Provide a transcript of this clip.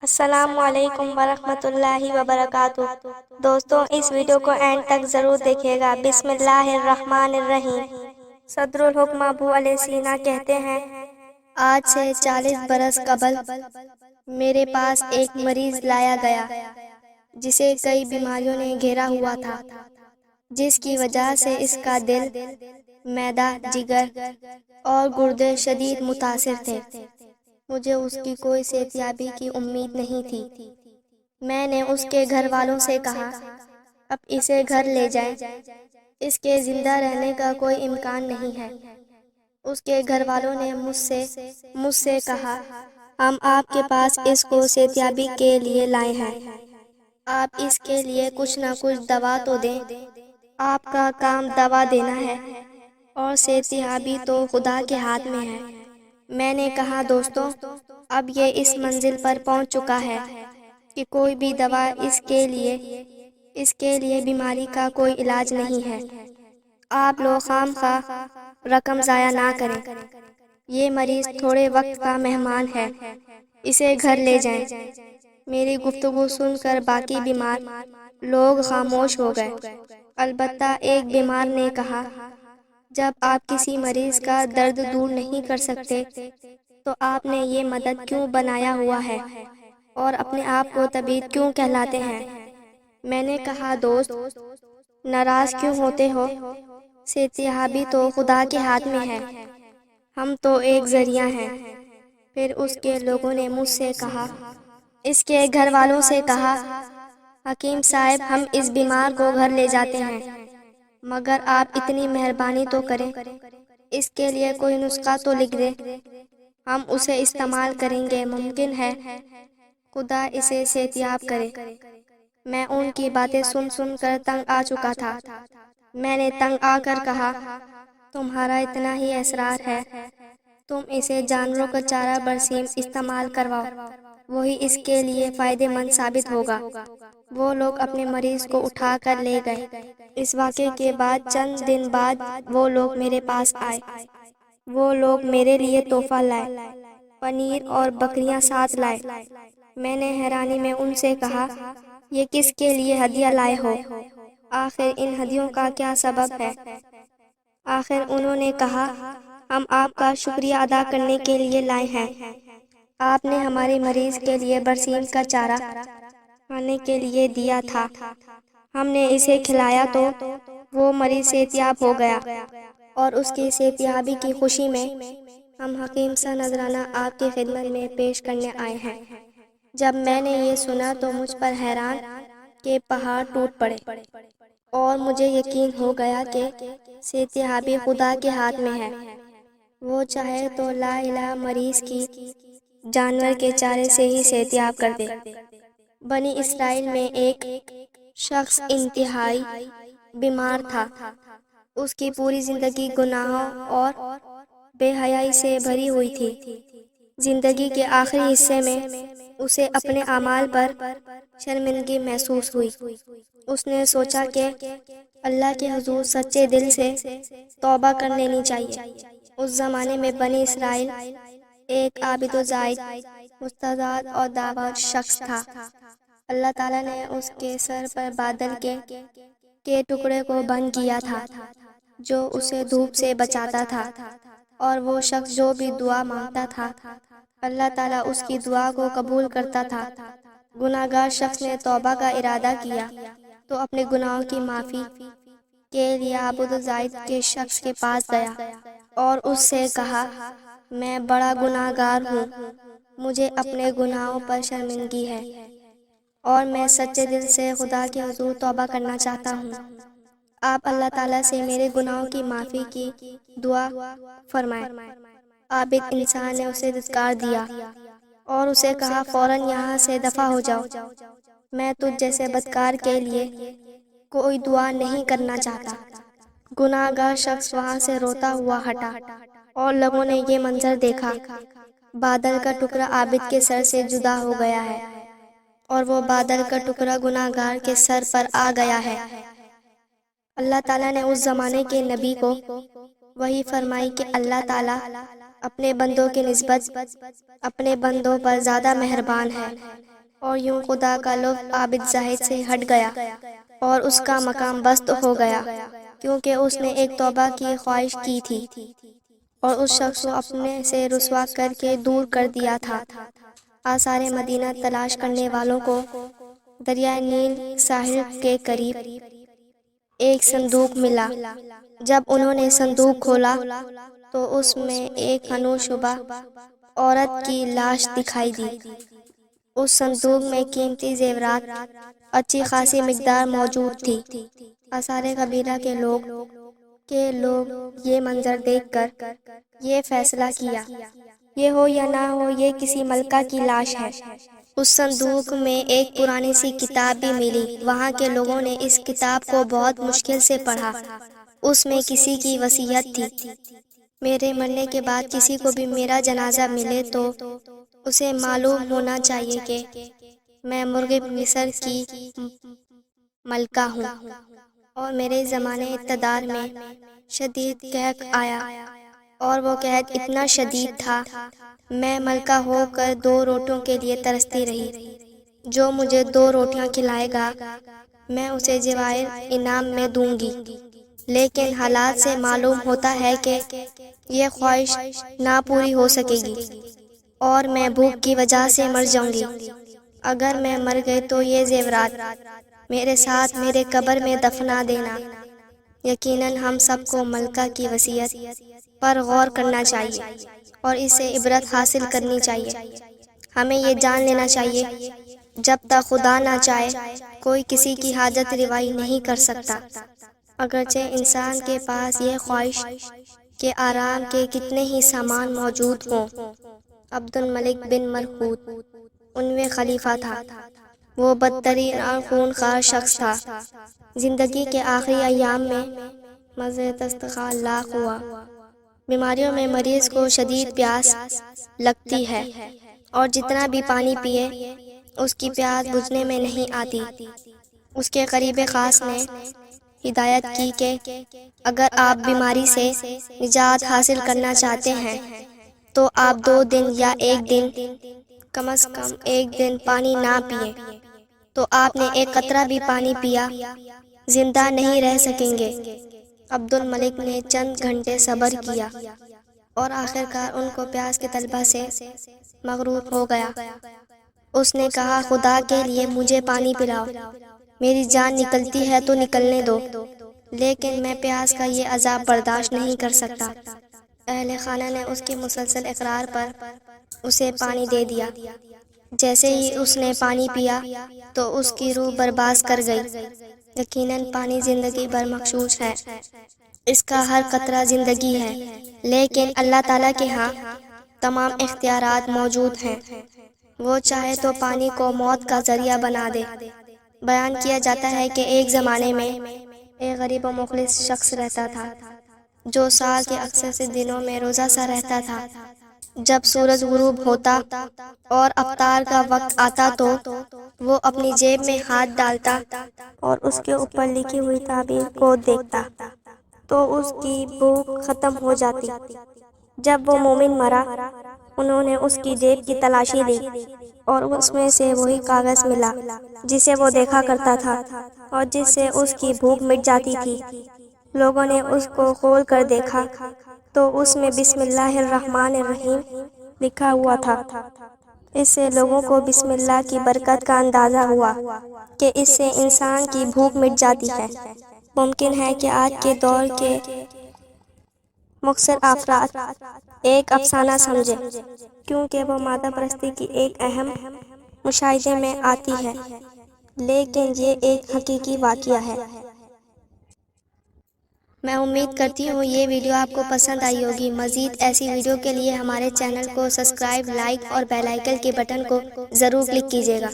السلام علیکم ورحمۃ اللہ وبرکاتہ۔ دوستوں اس ویڈیو کو اینڈ تک ضرور دیکھیے گا۔ بسم اللہ الرحمن الرحیم۔ صدر الحکم ابو علیہ سینا کہتے ہیں، آج سے 40 برس قبل میرے پاس ایک مریض لایا گیا جسے کئی بیماریوں نے گھیرا ہوا تھا، جس کی وجہ سے اس کا دل، معدہ، جگر اور گردے شدید متاثر تھے۔ مجھے اس کی کوئی صحتیابی کی امید نہیں تھی۔ میں نے اس کے گھر والوں سے کہا، اب اسے گھر لے جائیں، اس کے زندہ رہنے کا کوئی امکان نہیں ہے۔ اس کے گھر والوں نے مجھ سے کہا، ہم آپ کے پاس اس کو صحتیابی کے لیے لائے ہیں، آپ اس کے لیے کچھ نہ کچھ دوا تو دیں۔ آپ کا کام دوا دینا ہے اور صحتیابی تو خدا کے ہاتھ میں ہے۔ میں نے کہا، دوستوں، اب یہ اس منزل پر پہنچ چکا ہے کہ کوئی بھی دوا اس کے لیے بیماری کا کوئی علاج نہیں ہے۔ آپ لوگ خام خواہ رقم ضائع نہ کریں۔ یہ مریض تھوڑے وقت کا مہمان ہے، اسے گھر لے جائیں۔ میری گفتگو سن کر باقی بیمار لوگ خاموش ہو گئے۔ البتہ ایک بیمار نے کہا، جب آپ کسی مریض کا درد دور نہیں کر سکتے تو آپ نے یہ مدد کیوں بنایا ہوا ہے اور اپنے آپ کو طبیب کیوں کہلاتے ہیں؟ میں نے کہا، دوست، ناراض کیوں ہوتے ہو؟ صحتیابی تو خدا کے ہاتھ میں ہے، ہم تو ایک ذریعہ ہیں۔ پھر اس کے لوگوں نے مجھ سے کہا، اس کے گھر والوں سے کہا، حکیم صاحب، ہم اس بیمار کو گھر لے جاتے ہیں، مگر آپ اتنی مہربانی تو کریں، اس کے لیے کوئی نسخہ تو لکھ دیں، ہم اسے استعمال کریں گے۔ ممکن ہے خدا اسے صحتیاب کرے۔ میں ان کی باتیں سن کر تنگ آ چکا تھا۔ میں نے تنگ آ کر کہا، تمہارا اتنا ہی اصرار ہے، تم اسے جانوروں کا چارہ برسیم استعمال کرواؤ، وہی اس کے لیے فائدہ مند ثابت ہوگا۔ وہ لوگ اپنے مریض کو اٹھا کر لے گئے۔ اس واقعے کے بعد چند دن بعد وہ لوگ میرے پاس آئے۔ وہ لوگ میرے لیے تحفہ لائے، پنیر اور بکریاں ساتھ لائے۔ میں نے حیرانی میں ان سے کہا، یہ کس کے لیے ہدیہ لائے ہو؟ آخر ان ہدیوں کا کیا سبب ہے؟ آخر انہوں نے کہا، ہم آپ کا شکریہ ادا کرنے کے لیے لائے ہیں۔ آپ نے ہمارے مریض کے لیے برسیم کا چارہ کھانے کے لیے دیا تھا، ہم نے اسے کھلایا تو وہ مریض صحتیاب ہو گیا، اور اس کی صحتیابی کی خوشی میں ہم حکیم سا نذرانہ آپ کی خدمت میں پیش کرنے آئے ہیں۔ جب میں نے یہ سنا تو مجھ پر حیران کے پہاڑ ٹوٹ پڑے، اور مجھے یقین ہو گیا کہ صحتیابی خدا کے ہاتھ میں ہے۔ وہ چاہے تو لا الہ مریض کی جانور کے چارے سے ہی صحتیاب کر دے۔ بنی اسرائیل میں ایک شخص انتہائی بیمار تھا۔ اس کی پوری زندگی گناہوں اور بے حیائی سے بھری ہوئی تھی۔ زندگی کے آخری حصے میں اسے اپنے اعمال پر شرمندگی محسوس ہوئی۔ اس نے سوچا کہ اللہ کے حضور سچے دل سے توبہ کر لینی چاہیے۔ اس زمانے میں بنی اسرائیل ایک عابد و زاہد، مستزاد اور دعویٰ شخص تھا۔ اللہ تعالیٰ نے اس کے سر پر بادل کے ٹکڑے کو بند کیا تھا جو اسے دھوپ سے بچاتا تھا، اور وہ شخص جو بھی دعا مانگتا تھا اللہ تعالیٰ اس کی دعا کو قبول کرتا تھا۔ گناہ گار شخص نے توبہ کا ارادہ کیا تو اپنے گناہوں کی معافی کے لیے عابد و زاہد کے شخص کے پاس گیا اور اس سے کہا، میں بڑا گناہ گار ہوں، مجھے اپنے گناہوں پر شرمندگی ہے، اور میں سچے دل سے خدا کے حضور توبہ کرنا چاہتا ہوں۔ آپ اللہ تعالیٰ سے میرے گناہوں کی معافی کی دعا فرمائیں۔ عابد انسان نے اسے دھتکار دیا اور اسے کہا، فوراً یہاں سے دفع ہو جاؤ، میں تجھ جیسے بدکار کے لیے کوئی دعا نہیں کرنا چاہتا۔ گناہ گار شخص وہاں سے روتا ہوا ہٹا، اور لوگوں نے یہ منظر دیکھا۔ بادل کا ٹکڑا عابد کے سر سے جدا ہو گیا ہے، اور وہ بادل کا ٹکڑا گناہ گار کے سر پر آ گیا ہے۔ اللہ تعالیٰ نے اس زمانے کے نبی کو وحی فرمائی کہ اللہ تعالیٰ اپنے بندوں کی نسبت اپنے بندوں پر زیادہ مہربان ہے، اور یوں خدا کا لطف عابد زاہد سے ہٹ گیا اور اس کا مقام بست ہو گیا، کیونکہ اس نے ایک توبہ کی خواہش کی تھی اور اس شخص کو اپنے سے رسوا کر کے دور کر دیا تھا۔ آثار مدینہ تلاش کرنے والوں کو دریائے نیل ساحل کے قریب ایک صندوق ملا۔ جب انہوں نے صندوق کھولا تو اس میں ایک حنوش شبہ عورت کی لاش دکھائی دی۔ اس صندوق میں قیمتی زیورات اچھی خاصی مقدار موجود تھی۔ آثار قبیلہ کے لوگ یہ منظر دیکھ کر یہ فیصلہ کیا، یہ ہو یا نہ ہو، یہ کسی ملکہ کی لاش ہے۔ اس صندوق میں ایک پرانی سی کتاب بھی ملی۔ وہاں کے لوگوں نے اس کتاب کو بہت مشکل سے پڑھا۔ اس میں کسی کی وصیت تھی، میرے مرنے کے بعد کسی کو بھی میرا جنازہ ملے تو اسے معلوم ہونا چاہیے کہ میں مرغ مصر کی ملکہ ہوں، اور میرے زمانے اقتدار میں شدید قحط آیا، اور وہ قحط اتنا شدید تھا میں ملکہ ہو کر 2 روٹیوں کے لیے ترستی رہی۔ جو مجھے 2 روٹیاں کھلائے گا میں اسے جواہر انعام میں دوں گی، لیکن حالات سے معلوم ہوتا ہے کہ یہ خواہش نہ پوری ہو سکے گی اور میں بھوک کی وجہ سے مر جاؤں گی۔ اگر میں مر گئی تو یہ زیورات میرے ساتھ میرے قبر میں دفنا دینا۔ یقیناً ہم سب کو ملکہ کی وصیت پر غور کرنا چاہیے اور اس سے عبرت حاصل کرنی چاہیے۔ ہمیں یہ جان لینا چاہیے جب تک خدا نہ چاہے کوئی کسی کی حاجت روائی نہیں کر سکتا، اگرچہ انسان کے پاس یہ خواہش کہ آرام کے کتنے ہی سامان موجود ہوں۔ عبد الملک بن مرحوت 19ویں خلیفہ تھا۔ وہ بدترین اور خونخوار شخص تھا۔ زندگی کے آخری ایام میں مزید استقال لاحق ہوا۔ بیماریوں میں مریض کو شدید پیاس لگتی ہے اور جتنا بھی پانی پیے اس کی پیاس بجھنے میں نہیں آتی۔ اس کے قریب خاص نے ہدایت کی کہ اگر آپ بیماری سے نجات حاصل کرنا چاہتے ہیں تو آپ 2 دن یا 1 دن کم از کم 1 دن پانی نہ پئیں۔ تو آپ نے 1 قطرہ بھی پانی پیا زندہ نہیں رہ سکیں گے۔ عبد الملک نے چند گھنٹے صبر کیا اور آخرکار ان کو پیاس کے طلبہ سے مغرور ہو گیا۔ اس نے کہا، خدا کے لیے مجھے پانی پلاؤ، میری جان نکلتی ہے تو نکلنے دو، لیکن میں پیاس کا یہ عذاب برداشت نہیں کر سکتا۔ اہل خانہ نے اس کے مسلسل اقرار پر اسے پانی دے دیا۔ جیسے ہی اس نے پانی پیا تو اس کی روح برباس کر گئی۔ یقیناً پانی زندگی بھر مخصوص ہے، اس کا ہر قطرہ زندگی ہے، لیکن اللہ تعالیٰ کے ہاں تمام اختیارات موجود ہیں۔ وہ چاہے تو پانی کو موت کا ذریعہ بنا دے۔ بیان کیا جاتا ہے کہ ایک زمانے میں ایک غریب و مخلص شخص رہتا تھا جو سال کے اکثر سے دنوں میں روزہ سا رہتا تھا۔ جب سورج غروب ہوتا اور افطار کا وقت آتا تو وہ اپنی جیب میں ہاتھ ڈالتا اور اس کے اوپر لکھی ہوئی تعبیر کو دیکھتا تو اس کی بھوک ختم ہو جاتی۔ جب وہ مومن مرا، انہوں نے اس کی جیب کی تلاشی لی اور اس میں سے وہی کاغذ ملا جسے وہ دیکھا کرتا تھا اور جس سے اس کی بھوک مٹ جاتی تھی۔ لوگوں نے اس کو کھول کر دیکھا تو اس میں بسم اللہ الرحمن الرحیم لکھا ہوا تھا۔ اس سے لوگوں کو بسم اللہ کی برکت کا اندازہ ہوا کہ اس سے انسان کی بھوک مٹ جاتی ہے۔ ممکن ہے کہ آج کے دور کے مکثر افراد ایک افسانہ سمجھیں، کیونکہ وہ مادہ پرستی کی ایک اہم مشاہدے میں آتی ہے، لیکن یہ ایک حقیقی واقعہ ہے۔ میں امید کرتی ہوں یہ ویڈیو آپ کو پسند آئی ہوگی۔ مزید ایسی ویڈیو کے لیے ہمارے چینل کو سبسکرائب، لائک اور بیل آئیکن کے بٹن کو ضرور کلک کیجیے گا۔